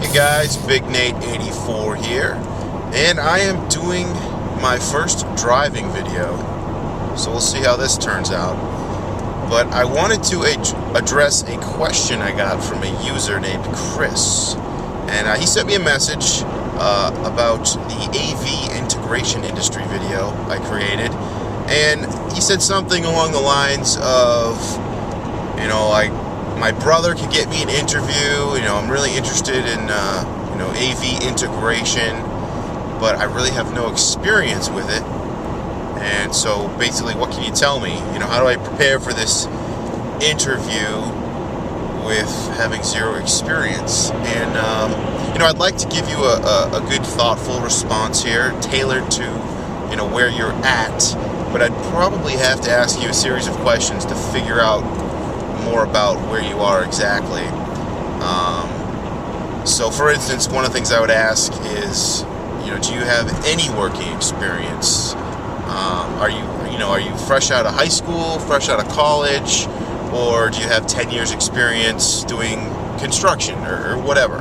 Hey guys, Big Nate 84 here, and I am doing my first driving video, so we'll see how this turns out. But I wanted to address a question I got from a user named Chris, and he sent me a message about the AV integration industry video I created, and he said something along the lines of, like, my brother could get me an interview. I'm really interested in AV integration, but I really have no experience with it. And so basically, what can you tell me? How do I prepare for this interview with having zero experience? And I'd like to give you a good, thoughtful response here, tailored to where you're at. But I'd probably have to ask you a series of questions to figure out more about where you are exactly. So for instance, one of the things I would ask is, do you have any working experience? Are you fresh out of high school, fresh out of college, or do you have 10 years experience doing construction or whatever?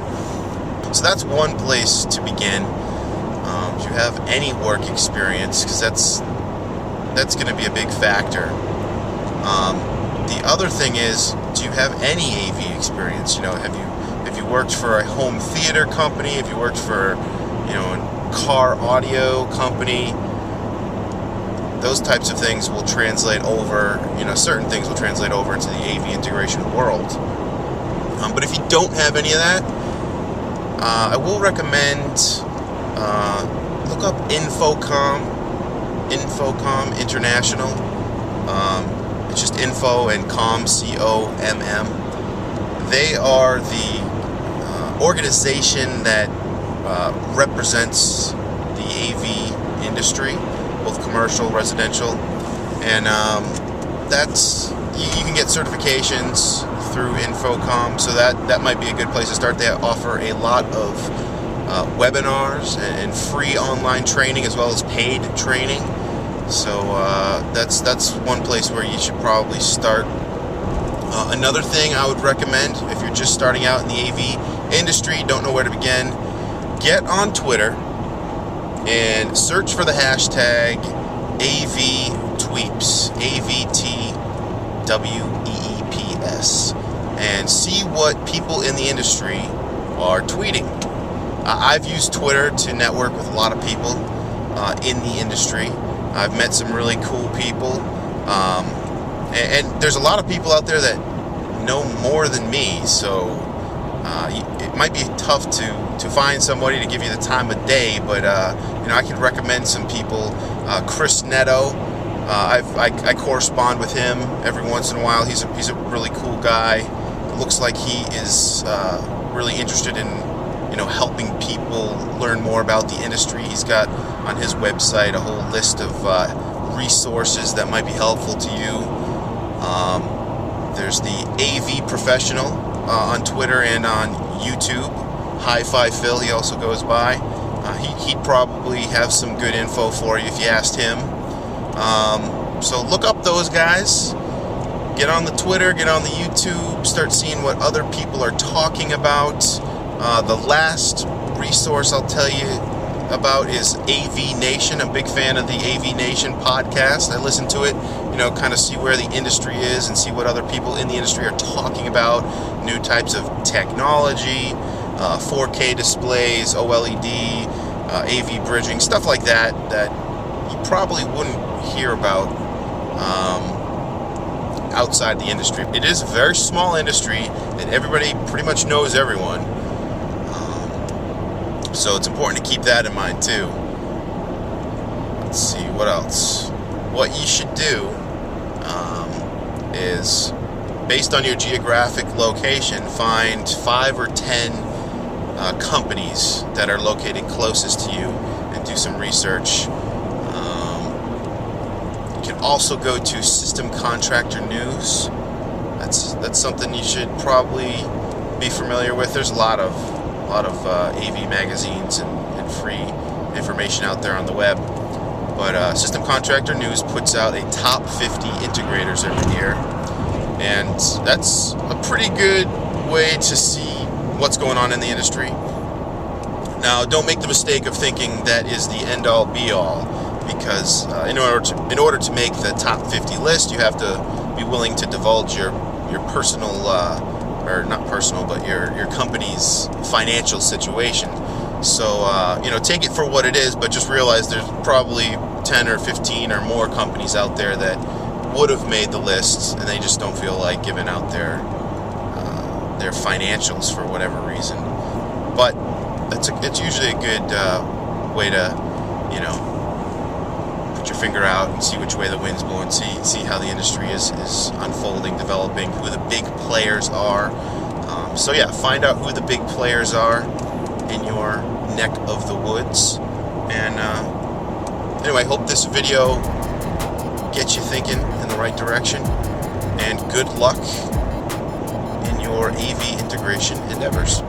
So that's one place to begin. Do you have any work experience? Because that's going to be a big factor. The other thing is, do you have any AV experience? Have you worked for a home theater company? Have you worked for, a car audio company? Those types of things will translate over, certain things will translate over into the AV integration world. But if you don't have any of that, I will recommend, look up Infocom International. It's just info and comm, COMM. They are the organization that represents the AV industry, both commercial, residential, and that's you can get certifications through Infocom, so that might be a good place to start. They offer a lot of webinars and free online training as well as paid training. So that's one place where you should probably start. Another thing I would recommend, if you're just starting out in the AV industry, don't know where to begin, get on Twitter and search for the hashtag AVTweeps, AVTWEEPS, and see what people in the industry are tweeting. I've used Twitter to network with a lot of people in the industry. I've met some really cool people, and there's a lot of people out there that know more than me, so it might be tough to find somebody to give you the time of day, but I could recommend some people. Chris Neto, I correspond with him every once in a while. He's a really cool guy. It looks like he is really interested in helping people learn more about the industry. He's got on his website a whole list of resources that might be helpful to you. There's the AV Professional on Twitter and on YouTube. Hi-Fi Phil, he also goes by. He'd probably have some good info for you if you asked him. So look up those guys. Get on the Twitter, get on the YouTube, start seeing what other people are talking about. The last resource I'll tell you about is AV Nation. I'm a big fan of the AV Nation podcast. I listen to it, kind of see where the industry is and see what other people in the industry are talking about, new types of technology, 4K displays, OLED, AV bridging, stuff like that you probably wouldn't hear about outside the industry. It is a very small industry and everybody pretty much knows everyone. So it's important to keep that in mind too. Let's see, what else? What you should do is, based on your geographic location, find 5 or 10 companies that are located closest to you and do some research. You can also go to System Contractor News. That's something you should probably be familiar with. There's a lot of AV magazines and free information out there on the web. But System Contractor News puts out a top 50 integrators every year, and that's a pretty good way to see what's going on in the industry. Now, don't make the mistake of thinking that is the end-all, be-all, because in order to make the top 50 list, you have to be willing to divulge your personal, or not personal, but your company's financial situation. So, take it for what it is, but just realize there's probably 10 or 15 or more companies out there that would have made the list, and they just don't feel like giving out their financials for whatever reason. But it's usually a good way to, put your finger out and see which way the wind's blowing, see how the industry is unfolding, developing, who the big players are. So yeah, find out who the big players are in your neck of the woods. And anyway, hope this video gets you thinking in the right direction. And good luck in your AV integration endeavors.